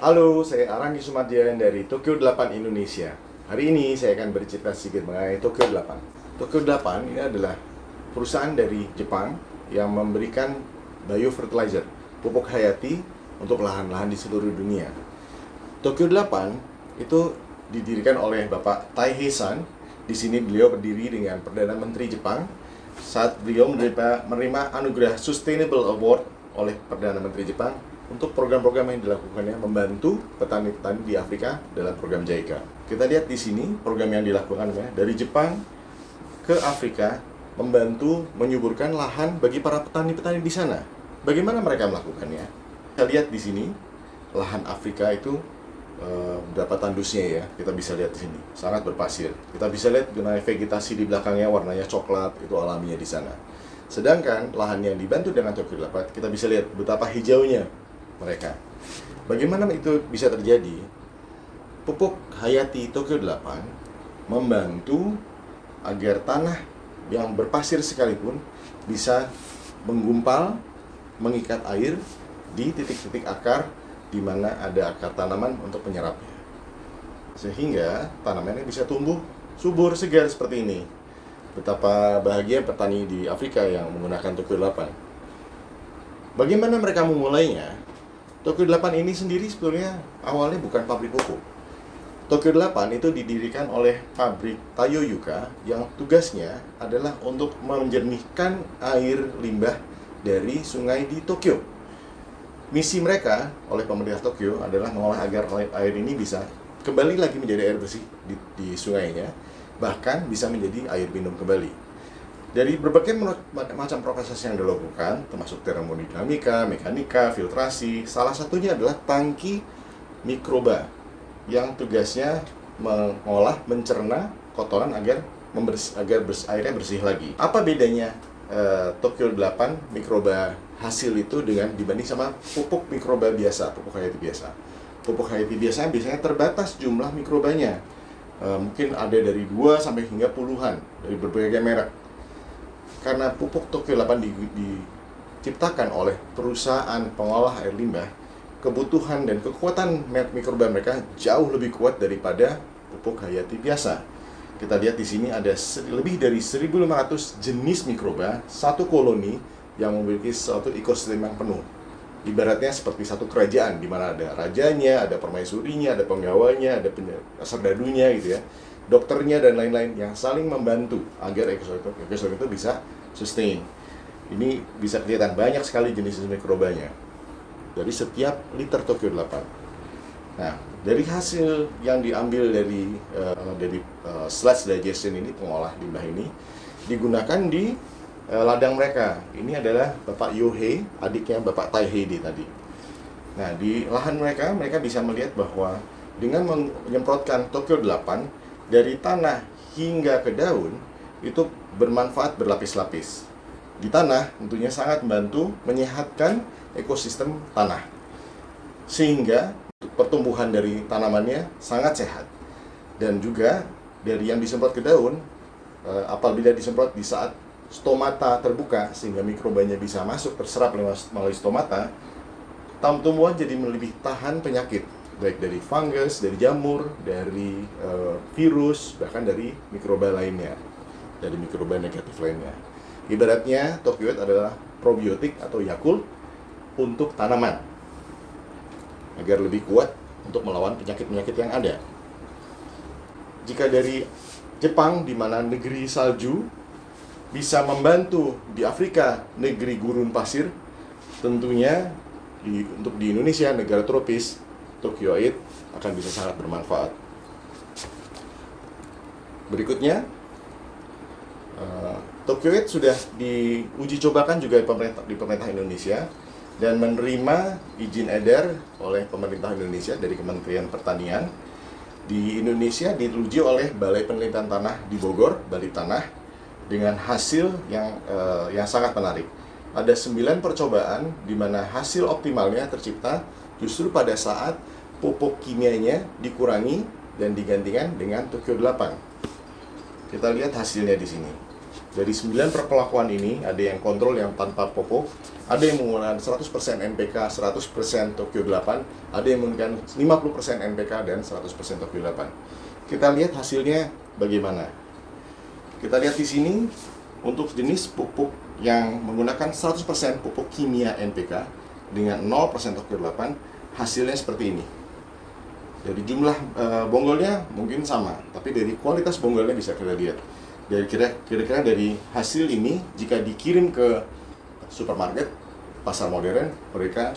Halo, saya Aranggi Sumardian dari Tokyo 8 Indonesia. Hari ini saya akan bercerita sedikit mengenai Tokyo 8. Tokyo 8 ini adalah perusahaan dari Jepang yang memberikan biofertilizer, pupuk hayati untuk lahan-lahan di seluruh dunia. Tokyo 8 itu didirikan oleh Bapak Taihei-san. Di sini beliau berdiri dengan Perdana Menteri Jepang saat beliau menerima anugerah Sustainable Award oleh Perdana Menteri Jepang untuk program-program yang dilakukannya membantu petani-petani di Afrika dalam program JICA. Kita lihat di sini program yang dilakukan dari Jepang ke Afrika membantu menyuburkan lahan bagi para petani-petani di sana. Bagaimana mereka melakukannya? Kita lihat di sini lahan Afrika itu berapa tandusnya ya, kita bisa lihat di sini sangat berpasir. Kita bisa lihat mengenai vegetasi di belakangnya warnanya coklat, itu alaminya di sana. Sedangkan lahan yang dibantu dengan Tokyo 8, kita bisa lihat betapa hijaunya mereka. Bagaimana itu bisa terjadi? Pupuk hayati Tokyo 8 membantu agar tanah yang berpasir sekalipun bisa menggumpal, mengikat air di titik-titik akar di mana ada akar tanaman untuk penyerapnya. Sehingga tanamannya bisa tumbuh subur, segar seperti ini. Betapa bahagia petani di Afrika yang menggunakan Tokyo 8. Bagaimana mereka memulainya? Tokyo 8 ini sendiri sebetulnya awalnya bukan pabrik pupuk. Tokyo 8 itu didirikan oleh pabrik Tayoyuka yang tugasnya adalah untuk menjernihkan air limbah dari sungai di Tokyo. Misi mereka oleh pemerintah Tokyo adalah mengolah agar air ini bisa kembali lagi menjadi air bersih di sungainya, bahkan bisa menjadi air minum kembali. Dari berbagai macam proses yang dilakukan, termasuk termodinamika, mekanika, filtrasi, salah satunya adalah tangki mikroba yang tugasnya mengolah, mencerna kotoran agar airnya bersih lagi. Apa bedanya Tokyo 8 mikroba hasil itu dibanding sama pupuk mikroba biasa, pupuk hayati biasa? Pupuk hayati biasa biasanya terbatas jumlah mikrobanya. Mungkin ada dari 2 sampai hingga puluhan dari berbagai merek. Karena pupuk Tokyo 8 diciptakan oleh perusahaan pengolah air limbah, kebutuhan dan kekuatan mikroba mereka jauh lebih kuat daripada pupuk hayati biasa. Kita lihat di sini ada lebih dari 1.500 jenis mikroba, satu koloni yang memiliki suatu ekosistem yang penuh. Ibaratnya seperti satu kerajaan di mana ada rajanya, ada permaisurinya, ada penggawanya, ada serdadunya gitu ya, dokternya dan lain-lain yang saling membantu agar ekosistem itu bisa sustain. Ini bisa kelihatan banyak sekali jenis mikrobanya dari setiap liter Tokyo 8. Nah, dari hasil yang diambil dari sludge digestion ini, pengolah limbah ini digunakan di ladang mereka. Ini adalah Bapak Yohei, adiknya Bapak Taihei tadi. Nah, di lahan mereka bisa melihat bahwa dengan menyemprotkan Tokyo 8 dari tanah hingga ke daun itu bermanfaat berlapis-lapis. Di tanah tentunya sangat membantu menyehatkan ekosistem tanah, sehingga pertumbuhan dari tanamannya sangat sehat. Dan juga dari yang disemprot ke daun, apabila disemprot di saat stomata terbuka sehingga mikrobanya bisa masuk terserap melalui stomata, tumbuhan jadi lebih tahan penyakit, baik dari fungus, dari jamur, dari virus, bahkan dari mikroba lainnya, dari mikroba negatif lainnya. Ibaratnya Tokyo 8 adalah probiotik atau Yakult untuk tanaman agar lebih kuat untuk melawan penyakit-penyakit yang ada. Jika dari Jepang, di mana negeri salju, bisa membantu di Afrika negeri gurun pasir, tentunya untuk di Indonesia, negara tropis, Tokyo 8 akan bisa sangat bermanfaat. Berikutnya, Tokyo 8 sudah diuji cobakan juga di pemerintah Indonesia dan menerima izin edar oleh pemerintah Indonesia dari Kementerian Pertanian. Di Indonesia diuji oleh Balai Penelitian Tanah di Bogor, Bali Tanah, dengan hasil yang sangat menarik. Ada 9 percobaan di mana hasil optimalnya tercipta justru pada saat pupuk kimianya dikurangi dan digantikan dengan Tokyo 8. Kita lihat hasilnya di sini. Dari 9 perpelakuan ini, ada yang kontrol yang tanpa popo, ada yang menggunakan 100% NPK, 100% Tokyo 8, ada yang menggunakan 50% NPK dan 100% Tokyo 8. Kita lihat hasilnya bagaimana. Kita lihat di sini, untuk jenis pupuk yang menggunakan 100% pupuk kimia NPK dengan 0% Tokyo 8, hasilnya seperti ini. Dari jumlah bonggolnya mungkin sama, tapi dari kualitas bonggolnya bisa kita lihat. Dari kira-kira dari hasil ini, jika dikirim ke supermarket, pasar modern, mereka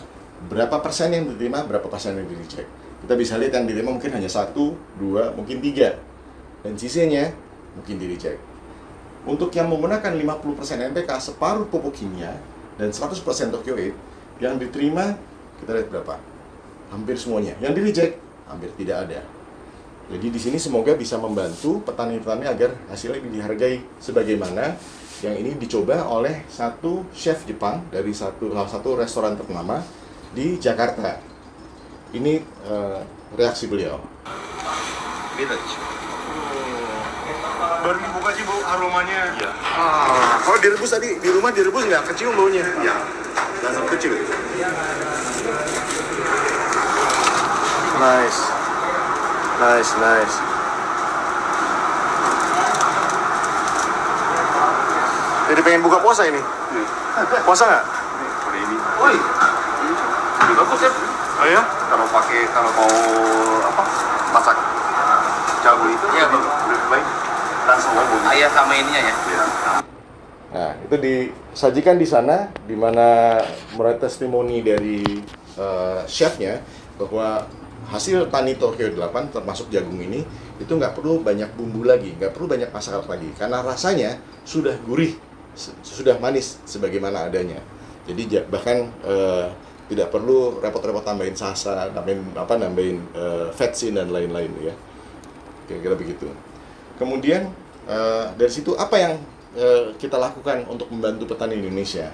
berapa persen yang diterima, berapa persen yang di-reject. Kita bisa lihat yang diterima mungkin hanya 1, 2, mungkin 3, dan sisanya mungkin di-reject. Untuk yang menggunakan 50% NPK, separuh pupuk kimia, dan 100% Tokyo 8, yang diterima, kita lihat berapa? Hampir semuanya. Yang di-reject, hampir tidak ada. Jadi di sini semoga bisa membantu petani-petani agar hasilnya dihargai sebagaimana yang ini dicoba oleh satu chef Jepang dari salah satu restoran ternama di Jakarta. Ini reaksi beliau. Baru dibuka sih bau aromanya. Iya. Kalau direbus tadi di rumah direbus nggak kecium baunya? Iya. Langsung kecil. Nice. Jadi pengen buka puasa ini? Puasa nggak? Hari ini. Woi, Bagus ya. Oh ya? Kalau mau masak jagung itu Iya, Bang. lebih baik langsung ngomong. ayah sama ininya ya. Iya. Nah, itu disajikan di sana, di mana menurut testimoni dari chefnya bahwa hasil tani Tokyo 8 termasuk jagung ini itu nggak perlu banyak bumbu lagi, nggak perlu banyak masakan lagi, karena rasanya sudah gurih, sudah manis sebagaimana adanya. Jadi bahkan tidak perlu repot-repot tambahin sasa, nambahin vetsin dan lain-lain ya. Kira-kira begitu. Kemudian dari situ apa yang kita lakukan untuk membantu petani Indonesia?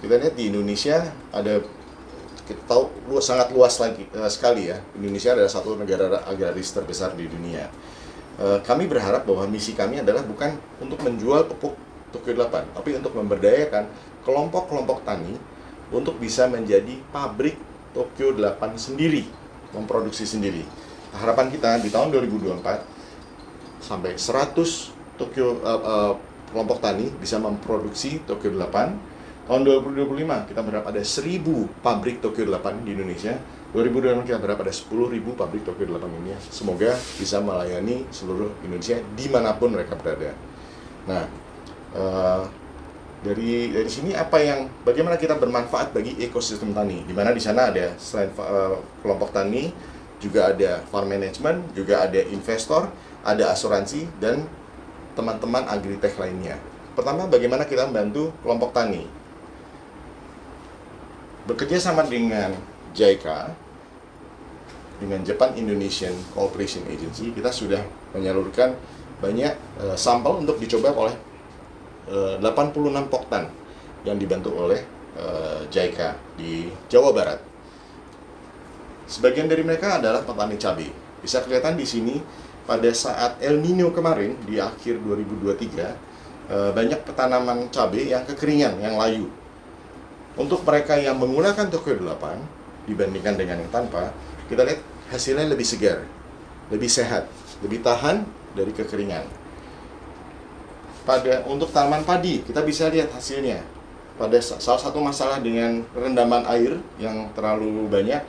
Kita lihat di Indonesia ada, kita tahu sangat luas lagi sekali ya. Indonesia adalah satu negara agraris terbesar di dunia. Kami berharap bahwa misi kami adalah bukan untuk menjual pupuk Tokyo 8, tapi untuk memberdayakan kelompok-kelompok tani untuk bisa menjadi pabrik Tokyo 8 sendiri, memproduksi sendiri. Harapan kita di tahun 2024 sampai 100 kelompok tani bisa memproduksi Tokyo 8. Tahun 2025 kita berharap ada 1.000 pabrik Tokyo 8 di Indonesia. 2026 kita berharap ada 10.000 pabrik Tokyo 8 ini. Semoga bisa melayani seluruh Indonesia dimanapun mereka berada. Nah, dari sini bagaimana kita bermanfaat bagi ekosistem tani? Di mana di sana ada selain kelompok tani, juga ada farm management, juga ada investor, ada asuransi dan teman-teman agritech lainnya. Pertama, bagaimana kita membantu kelompok tani? Bekerja sama dengan JICA, dengan Japan Indonesian Cooperation Agency, kita sudah menyalurkan banyak sampel untuk dicoba oleh 86 poktan yang dibantu oleh JICA di Jawa Barat. Sebagian dari mereka adalah petani cabai. Bisa kelihatan di sini pada saat El Nino kemarin di akhir 2023, banyak petanaman cabai yang kekeringan, yang layu. Untuk mereka yang menggunakan Tokyo 8 dibandingkan dengan yang tanpa, kita lihat hasilnya lebih segar, lebih sehat, lebih tahan dari kekeringan. Untuk tanaman padi, kita bisa lihat hasilnya. Pada salah satu masalah dengan rendaman air yang terlalu banyak,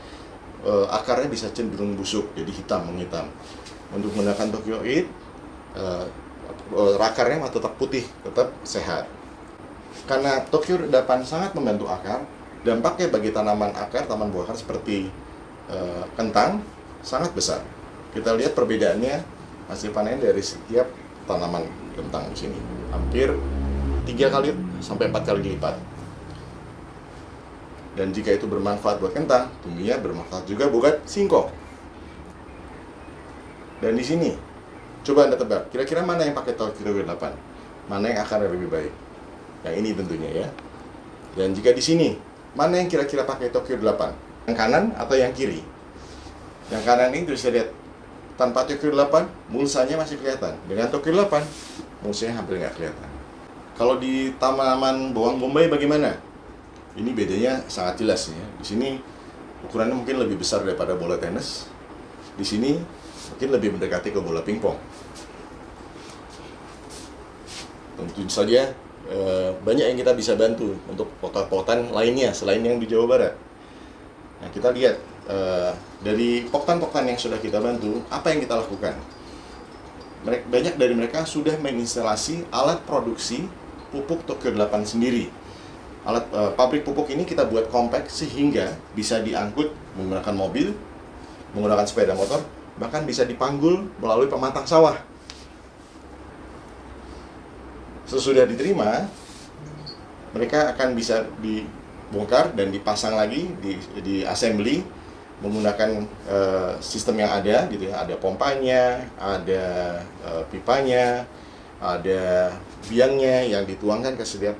akarnya bisa cenderung busuk, jadi menghitam. Untuk menggunakan Tokyo 8, akarnya tetap putih, tetap sehat. Karena Tokyo 8 sangat membantu akar, dampaknya bagi tanaman akar, tanaman buah akar seperti kentang sangat besar. Kita lihat perbedaannya hasil panen dari setiap tanaman kentang di sini, hampir 3 kali sampai 4 kali lipat. Dan jika itu bermanfaat buat kentang, tentunya bermanfaat juga buat singkong. Dan di sini, coba Anda tebak, kira-kira mana yang pakai Tokyo 8? Mana yang akarnya lebih baik? Yang ini tentunya ya. Dan jika di sini, mana yang kira-kira pakai Tokyo 8? Yang kanan atau yang kiri? Yang kanan ini bisa lihat, tanpa Tokyo 8, mulsanya masih kelihatan. Dengan Tokyo 8, mulsanya hampir nggak kelihatan. Kalau di tanaman bawang bombay bagaimana? Ini bedanya sangat jelas ya. Di sini ukurannya mungkin lebih besar daripada bola tenis. Di sini mungkin lebih mendekati ke bola pingpong. Tentu saja banyak yang kita bisa bantu untuk poktan-poktan lainnya selain yang di Jawa Barat. Nah, kita lihat dari poktan-poktan yang sudah kita bantu, apa yang kita lakukan? Banyak dari mereka sudah menginstalasi alat produksi pupuk Tokyo 8 sendiri. Alat pabrik pupuk ini kita buat compact sehingga bisa diangkut menggunakan mobil, menggunakan sepeda motor, bahkan bisa dipanggul melalui pematang sawah. Sesudah diterima, mereka akan bisa dibongkar dan dipasang lagi di assembly menggunakan sistem yang ada gitu ya. Ada pompanya, ada pipanya, ada biangnya yang dituangkan ke setiap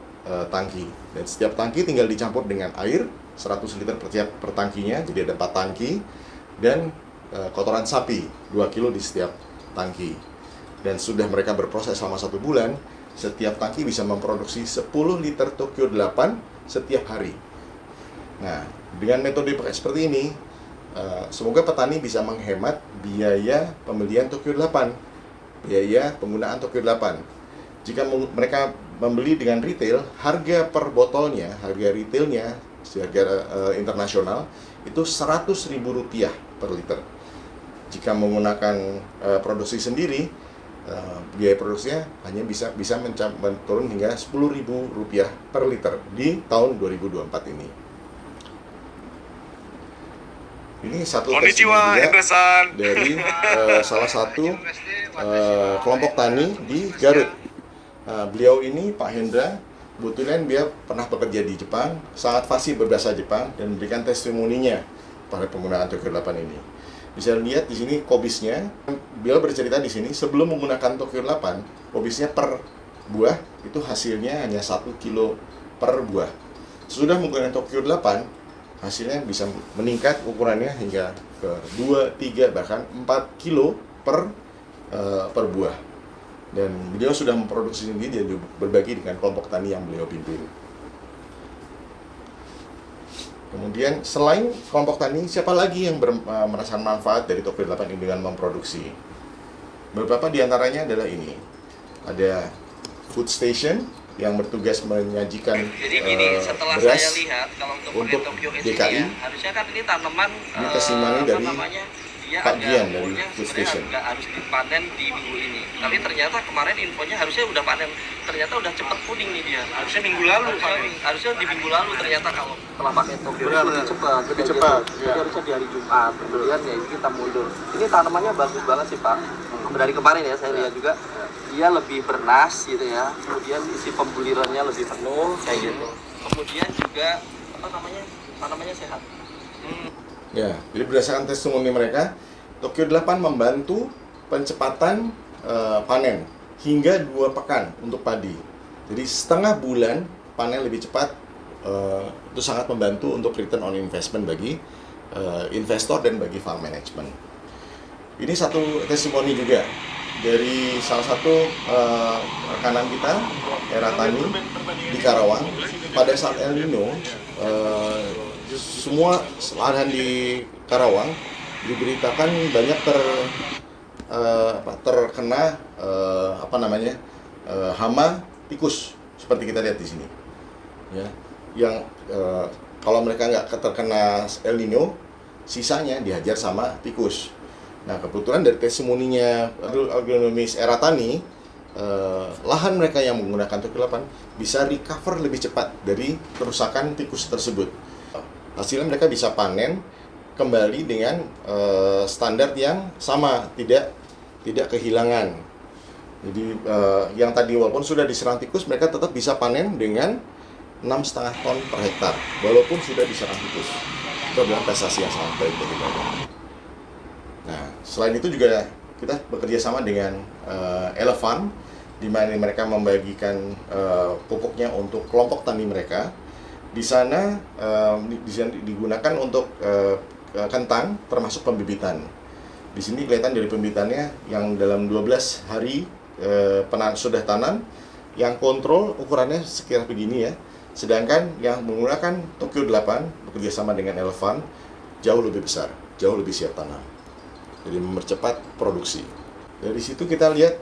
tangki, dan setiap tangki tinggal dicampur dengan air 100 liter per tangkinya, jadi ada 4 tangki, dan kotoran sapi 2 kilo di setiap tangki. Dan sudah mereka berproses selama 1 bulan, setiap tangki bisa memproduksi 10 liter Tokyo 8 setiap hari. Nah, dengan metode seperti ini, semoga petani bisa menghemat biaya pembelian Tokyo 8, biaya penggunaan Tokyo 8. Jika mereka membeli dengan retail, harga per botolnya, harga retailnya, harga internasional, itu Rp100.000 per liter. Jika menggunakan produksi sendiri, biaya produksinya hanya bisa turun hingga Rp10.000 per liter di tahun 2024 ini. Ini satu testimoni juga dari salah satu kelompok tani di Garut. Beliau ini, Pak Hendra, kebetulan dia pernah bekerja di Jepang, sangat fasih berbahasa Jepang, dan memberikan testimoninya pada penggunaan Tokyo 8 ini. Bisa lihat di sini kobisnya. Beliau bercerita di sini, sebelum menggunakan Tokyo 8, kobisnya per buah itu hasilnya hanya 1 kilo per buah. Sesudah menggunakan Tokyo 8, hasilnya bisa meningkat ukurannya hingga ke 2, 3, bahkan 4 kilo per buah. Dan beliau sudah memproduksi sendiri dan berbagi dengan kelompok tani yang beliau pimpin. Kemudian selain kelompok tani, siapa lagi yang merasakan manfaat dari Tokyo 8 ini dengan memproduksi? Beberapa di antaranya adalah ini. Ada food station yang bertugas menyajikan setelah beras saya lihat kalau untuk Tokyo DKI. ya, harusnya kan ini tanaman Ini testimoni dari Pak Gian dari food station. Harus dipanen di minggu ini. Tapi ternyata kemarin infonya harusnya udah panen. Ternyata udah cepet kuning nih dia. Harusnya minggu lalu panen. Harusnya di minggu lalu ternyata kalau setelah pakai Tokyo lebih cepat. Lebih cepat. Jadi harusnya di hari Jumat. Kemudian ya ini kita mundur. Ini tanamannya bagus banget sih Pak. Dari kemarin ya saya lihat juga dia lebih bernas gitu ya. Kemudian isi pembulirannya lebih penuh kayak gitu. Kemudian juga tanamannya sehat. Ya, jadi berdasarkan testimoni mereka, Tokyo 8 membantu pencepatan panen hingga 2 pekan untuk padi. Jadi setengah bulan panen lebih cepat, itu sangat membantu untuk return on investment bagi investor dan bagi farm management. Ini satu testimoni juga dari salah satu rekanan kita, Era Tani di Karawang. Pada saat El Nino, semua lahan di Karawang diberitakan banyak terkena hama tikus seperti kita lihat di sini. Ya, yang kalau mereka nggak terkena El Nino, sisanya dihajar sama tikus. Nah, kebetulan dari testimoninya agronomis Era Tani, lahan mereka yang menggunakan Tokyo 8 bisa recover lebih cepat dari kerusakan tikus tersebut. Hasilnya mereka bisa panen kembali dengan standar yang sama, tidak kehilangan. Jadi yang tadi walaupun sudah diserang tikus, mereka tetap bisa panen dengan 6,5 ton per hektar walaupun sudah diserang tikus. Itu adalah prestasi yang sangat baik bagi mereka. Nah, selain itu juga kita bekerja sama dengan Elevan, di mana mereka membagikan pupuknya untuk kelompok tani mereka. Di sana digunakan untuk kentang termasuk pembibitan. Di sini kelihatan dari pembibitannya yang dalam 12 hari sudah tanam, yang kontrol ukurannya sekitar begini ya. Sedangkan yang menggunakan Tokyo 8 bekerja sama dengan Elvan jauh lebih besar, jauh lebih siap tanam. Jadi mempercepat produksi. Dari situ kita lihat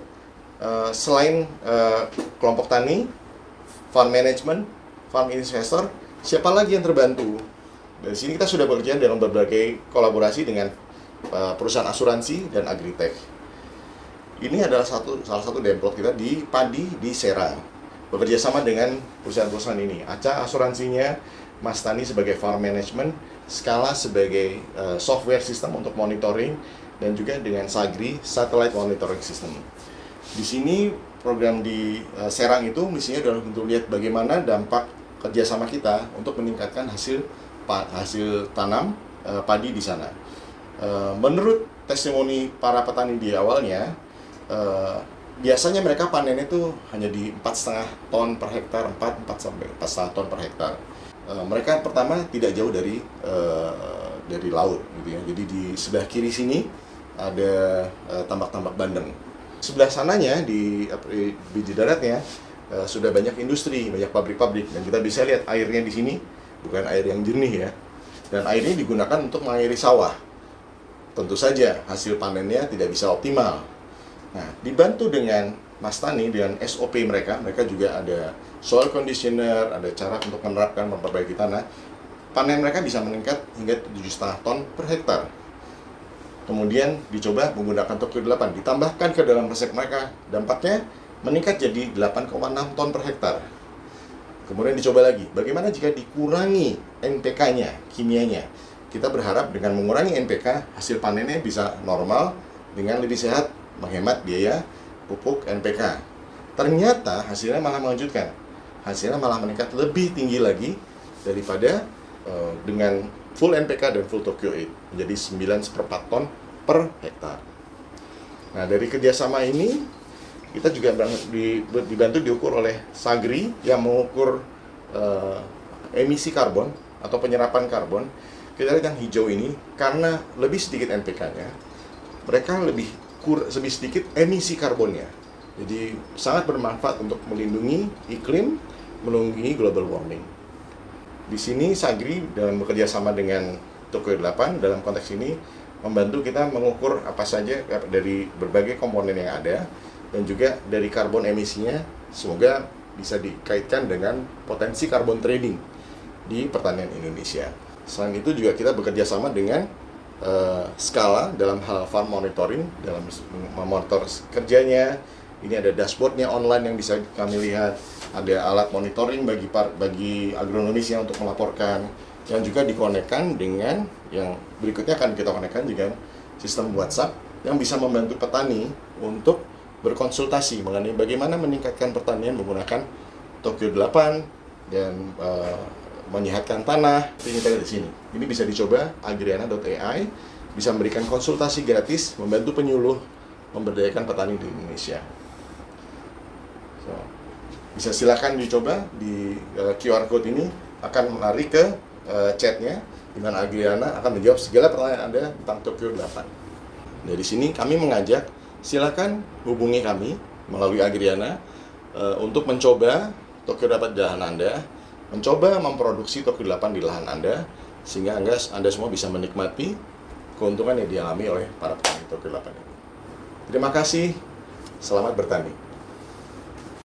selain kelompok tani, farm management, farm investor, siapa lagi yang terbantu? Dari sini kita sudah bekerja dalam berbagai kolaborasi dengan perusahaan asuransi dan agritech. Ini adalah salah satu demplot kita di padi di Serang. Bekerja sama dengan perusahaan-perusahaan ini. Aca asuransinya, Mas Tani sebagai farm management, Skala sebagai software system untuk monitoring, dan juga dengan Sagri satellite monitoring system. Di sini program di Serang itu misinya adalah untuk lihat bagaimana dampak kerjasama kita untuk meningkatkan hasil tanam padi di sana. Menurut testimoni para petani di awalnya, biasanya mereka panennya itu hanya di 4,5 ton per hektar, 4 sampai 4,5 ton per hektar. Mereka pertama tidak jauh dari laut, gitu ya. Jadi di sebelah kiri sini ada tambak-tambak bandeng. Sebelah sananya di daratnya sudah banyak industri, banyak pabrik-pabrik, dan kita bisa lihat airnya di sini bukan air yang jernih ya. Dan airnya digunakan untuk mengairi sawah. Tentu saja hasil panennya tidak bisa optimal. Nah, dibantu dengan Mas Tani dengan SOP mereka juga ada soil conditioner, ada cara untuk menerapkan memperbaiki tanah. Panen mereka bisa meningkat hingga 7,5 ton per hektar. Kemudian dicoba menggunakan Tokyo 8, ditambahkan ke dalam resep mereka, dampaknya meningkat jadi 8,6 ton per hektar. Kemudian dicoba lagi, bagaimana jika dikurangi NPK-nya, kimianya? Kita berharap dengan mengurangi NPK, hasil panennya bisa normal dengan lebih sehat, menghemat biaya pupuk NPK. Ternyata hasilnya malah mengejutkan. Hasilnya malah meningkat lebih tinggi lagi daripada dengan full NPK dan full Tokyo 8, menjadi 9,4 ton per hektar. Nah, dari kerjasama ini kita juga dibantu diukur oleh Sagri yang mengukur emisi karbon atau penyerapan karbon. Kita lihat yang hijau ini, karena lebih sedikit NPK-nya, mereka lebih sedikit emisi karbonnya. Jadi sangat bermanfaat untuk melindungi iklim, melindungi global warming. Di sini Sagri dalam bekerja sama dengan Tokyo 8 dalam konteks ini membantu kita mengukur apa saja dari berbagai komponen yang ada, dan juga dari karbon emisinya, semoga bisa dikaitkan dengan potensi karbon trading di pertanian Indonesia. Selain itu juga kita bekerja sama dengan Skala dalam hal farm monitoring, dalam memonitor kerjanya. Ini ada dashboardnya online yang bisa kami lihat, ada alat monitoring bagi agronomisnya untuk melaporkan, yang juga dikonekkan dengan yang berikutnya akan kita konekkan dengan sistem WhatsApp yang bisa membantu petani untuk berkonsultasi mengenai bagaimana meningkatkan pertanian menggunakan Tokyo 8 dan menyehatkan tanah. Ini kita lihat di sini. Ini bisa dicoba agriana.ai, bisa memberikan konsultasi gratis, membantu penyuluh memberdayakan petani di Indonesia. Bisa silakan dicoba di QR code ini akan lari ke chatnya, di mana Agriana akan menjawab segala pertanyaan Anda tentang Tokyo 8. Dari sini kami mengajak silakan hubungi kami melalui Agriana untuk mencoba Tokyo 8 di lahan Anda, mencoba memproduksi Tokyo 8 di lahan Anda, sehingga Anda semua bisa menikmati keuntungan yang dialami oleh para petani Tokyo 8 ini. Terima kasih, selamat bertani.